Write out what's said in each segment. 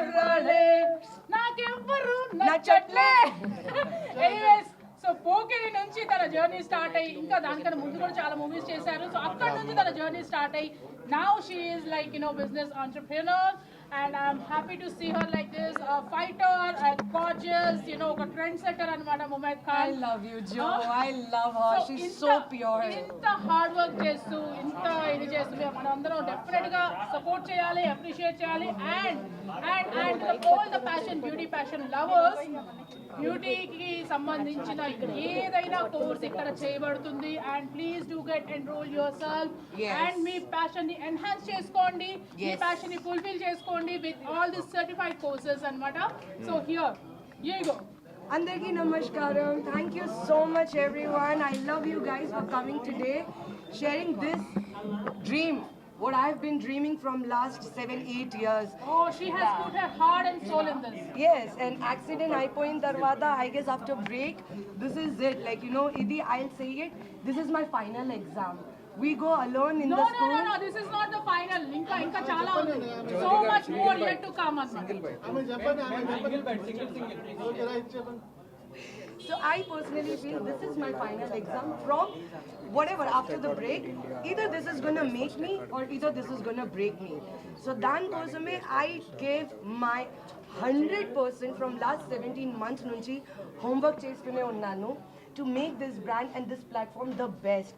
కుర్రాలే నాకెవ్వరు నచ్చట్లే. Anyways so Pokiri నుంచి తన journey start అయ్యి ఇంకా దానికన్నా ముందు కూడా చాలా మూవీస్ చేశారు. సో అక్కడ నుంచి తన జర్నీ స్టార్ట్ అయ్యి now she is like business entrepreneur. And I'm happy to see her like this, a fighter and gorgeous, ఒక ట్రెండ్ సెట్టర్ అన్నమాట Mumaith Khan. I love you, Joe. I love her. She's so pure. ఇంత hard work చేస్తూ ఇంత ఇది చేస్తూ మనం అందరం definite గా సపోర్ట్ చేయాలి, అప్రిషియేట్ చేయాలి. And all the passion, beauty passion lovers, బ్యూటీకి సంబంధించిన ఏదైనా కోర్స్ ఇక్కడ చేయబడుతుంది. And please do get enrol your self and passion ని ఎన్హాన్స్ చేసుకోండి, మీ ప్యాషన్ ని ఫుల్ఫిల్ చేసుకోండి with all these certified courses అన్నమాట. So here you go. Andarki namaskaram. Thank you so much everyone. I love you guys for coming today, sharing this dream, what I've been dreaming from last 7-8 years. Oh, she has put her heart and soul in this. Yes, and accident అయిపోయిన తర్వాత I guess after break this is it, like idi I'll say it, this is my final exam. We go alone in the school. No, this is not the final. Inka chala undi. So much more yet to come. Single bite. So I personally feel this is my final exam. From whatever after the break, either this is gonna make me or either this is gonna break me. So dan kosame I gave my 100% from last 17 months nunchi homework chestune unnanu to make this brand and this platform the best.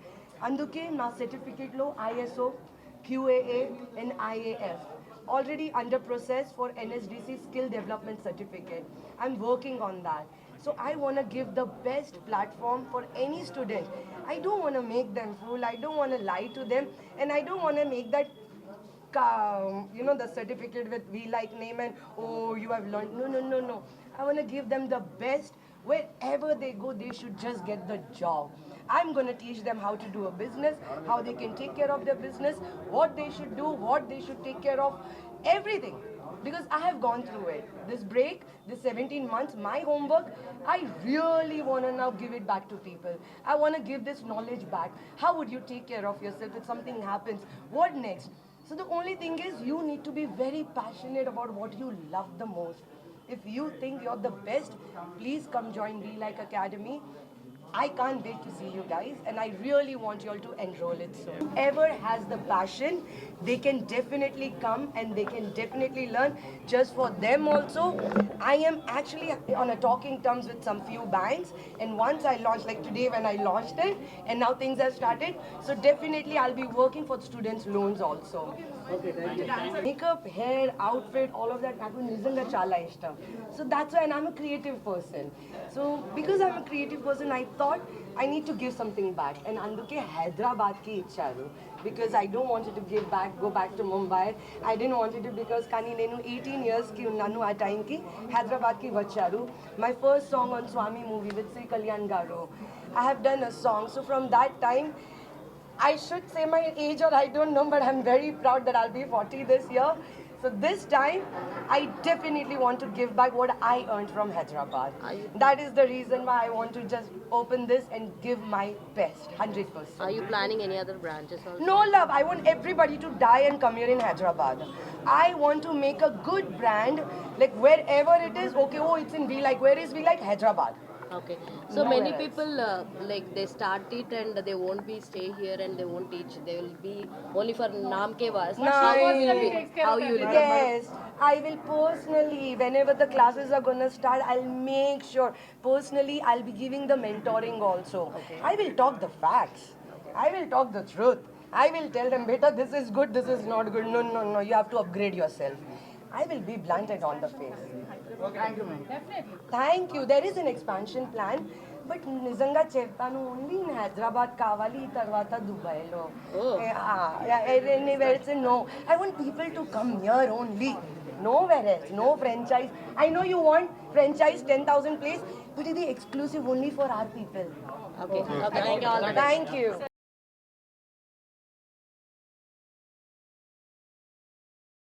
అందుకే నా సర్టిఫికేట్లో ISO, QAA and IAF already under process for NSDC skill development certificate. I'm working on that. So I want to give the best platform for any student. I don't want to make them fool. I don't want to lie to them, and I don't want to make that the certificate with we like name and oh you have learned. No. I want to give them the best. Wherever they go, they should just get the job. I'm going to teach them how to do a business, how they can take care of their business, what they should do, what they should take care of, everything. Because I have gone through it. This break, this 17 months, my homework, I really want to now give it back to people. I want to give this knowledge back. How would you take care of yourself if something happens? What next? So the only thing is you need to be very passionate about what you love the most. If you think you're the best, please come join Be Like Academy. I can't wait to see you guys, and I really want you all to enroll it soon. Whoever has the passion, they can definitely come and they can definitely learn. Just for them also, I am actually on a talking terms with some few banks, and once I launch, like today when I launched it, and now things have started, so definitely I'll be working for students' loans also. Okay, makeup, hair, outfit, all of that, నాకు నిజంగా చాలా ఇష్టం. So that's why, and I'm a creative person. So because I'm a creative person, I thought I need to give something back. And అందుకే హైదరాబాద్ కి ఇచ్చారు. Because I don't want it to go back to Mumbai. I didn't want it to, because కానీ నేను 18 years కి ఉన్నాను ఆ time కి హైదరాబాద్ కి వచ్చారు. My first song on Swami movie with Sri Kalyan Garu. I have done a song. So from that time, I should say my age or I don't know, but I'm very proud that I'll be 40 this year. So this time, I definitely want to give back what I earned from Hyderabad. That is the reason why I want to just open this and give my best, 100%. Are you planning any other branches also? No love, I want everybody to die and come here in Hyderabad. I want to make a good brand, like wherever it is, okay, oh it's in We Like, where is We Like? Hyderabad. Okay. So many people like they start it and they won't be stay here and they won't teach. They will be only for naam ke vas. How you will? Yes, I will personally, whenever the classes are gonna start, I'll make sure personally I'll be giving the mentoring also. Okay. I will talk the facts. I will talk the truth. I will tell them, beta, this is good, this is not good. No, you have to upgrade yourself. I will be blunted on the face. Thank you, ma'am. Definitely. Thank you. There is an expansion plan. But నిజంగా చెప్తాను only in Hyderabad కావాలి తర్వాత దుబాయ్లో anywhere else no I want people to come here only nowhere else, no franchise. I know you want franchise 10,000 place, but it is exclusive only for our people. Okay. Thank you all. Thank you.